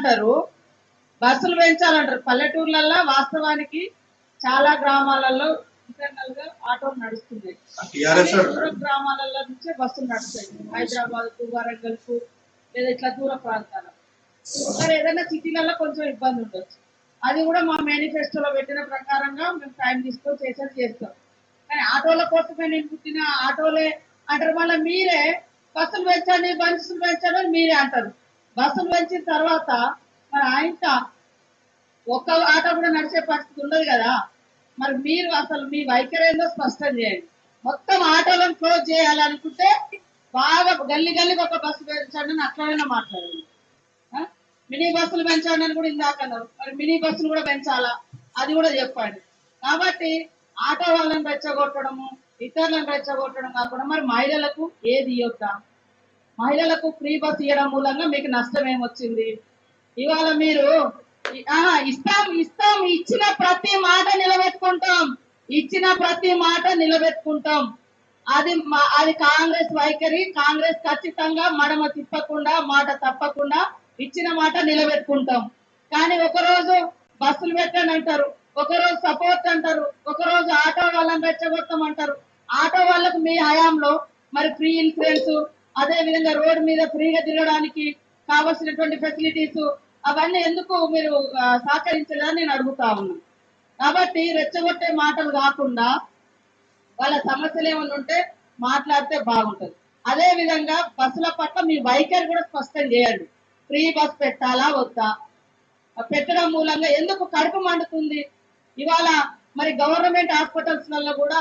పెంచాలంటారు, బస్సులు పెంచాలంటారు. పల్లెటూర్లలో వాస్తవానికి చాలా గ్రామాలలో ఇంటర్నల్ గా ఆటోలు నడుస్తున్నాయి. దూర గ్రామాలలో నుంచే బస్సులు నడుస్తాయి, హైదరాబాద్ కు, వరంగల్ కు, లేదా ఇట్లా దూర ప్రాంతాలకు. మరి ఏదైనా సిటీలలో కొంచెం ఇబ్బంది ఉండొచ్చు. అది కూడా మా మేనిఫెస్టోలో పెట్టిన ప్రకారంగా మేము టైం తీసుకొని చేస్తాం. కానీ ఆటోల కోసమే నేను పుట్టిన ఆటోలే అంటారు. మళ్ళీ మీరే బస్సులు పెంచండి, బస్సులు పెంచండి అని మీరే అంటారు. బస్సులు పెంచిన తర్వాత మరి ఆయన ఒక్క ఆటో కూడా నడిచే పరిస్థితి ఉండదు కదా. మరి మీరు అసలు మీ వైఖరి ఏందో స్పష్టం చేయండి. మొత్తం ఆటోలను క్లోజ్ చేయాలనుకుంటే బాగా గల్లికి ఒక బస్సు పెంచండి అని అట్లనే మాట్లాడండి. మినీ బస్సులు పెంచండి అని కూడా ఇందాక అన్నారు. మరి మినీ బస్సులు కూడా పెంచాలా, అది కూడా చెప్పండి. కాబట్టి ఆటో వాళ్ళని రెచ్చగొట్టడము, ఇతరులను రెచ్చగొట్టడం కాకుండా మరి మహిళలకు ఏది ఇవ్వద్దా? మహిళలకు ఫ్రీ బస్ ఇవ్వడం మూలంగా మీకు నష్టం ఏమొచ్చింది? ఇవాళ మీరు ఇస్తాం ఇచ్చిన ప్రతి మాట నిలబెట్టుకుంటాం, అది కాంగ్రెస్ వైఖరి. కాంగ్రెస్ ఖచ్చితంగా మడమ తిప్పకుండా, మాట తప్పకుండా ఇచ్చిన మాట నిలబెట్టుకుంటాం. కానీ ఒకరోజు బస్సులు పెట్టండి అంటారు, ఒకరోజు సపోర్ట్ అంటారు, ఒకరోజు ఆటో వాళ్ళని రెచ్చగొట్టం అంటారు. ఆటో వాళ్ళకు మీ హయాంలో మరి ఫ్రీ ఇన్సూరెన్స్, అదే విధంగా రోడ్డు మీద ఫ్రీగా తిరగడానికి కావాల్సినటువంటి ఫెసిలిటీస్ అవన్నీ ఎందుకు మీరు సహకరించలేదని నేను అడుగుతా ఉన్నాను. కాబట్టి రెచ్చగొట్టే మాటలు కాకుండా వాళ్ళ సమస్యలు ఏమైనా ఉంటే మాట్లాడితే బాగుంటుంది. అదే విధంగా బస్సుల పట్ల మీ వైఖరి కూడా స్పష్టం చేయండి. ఫ్రీ బస్ పెట్టాలా వద్దా? పెట్టడం మూలంగా ఎందుకు కడుపు మండుతుంది? ఇవాళ మరి గవర్నమెంట్ హాస్పిటల్స్ వల్ల కూడా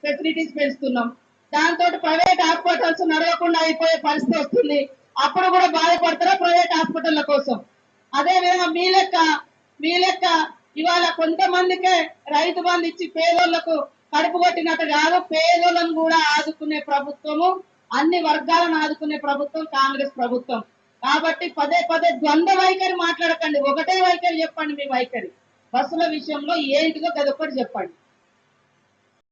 ఫెసిలిటీస్ పెంచుతున్నాం, దాంతో ప్రైవేట్ హాస్పిటల్స్ నడవకుండా అయిపోయే పరిస్థితి వస్తుంది. అప్పుడు కూడా బాధపడతారా ప్రైవేట్ హాస్పిటళ్ల కోసం? అదే విధంగా మీ లెక్క ఇవాళ కొంతమందికే రైతు బంధు ఇచ్చి పేదోళ్లకు కడుపు కొట్టినట్టు కాదు, పేదోళ్లను కూడా ఆదుకునే ప్రభుత్వము, అన్ని వర్గాలను ఆదుకునే ప్రభుత్వం కాంగ్రెస్ ప్రభుత్వం. కాబట్టి పదే ద్వంద్వ వైఖరి మాట్లాడకండి, ఒకటే వైఖరి చెప్పండి. మీ వైఖరి బస్సుల విషయంలో ఏంటిదో అదొక్కటి చెప్పండి.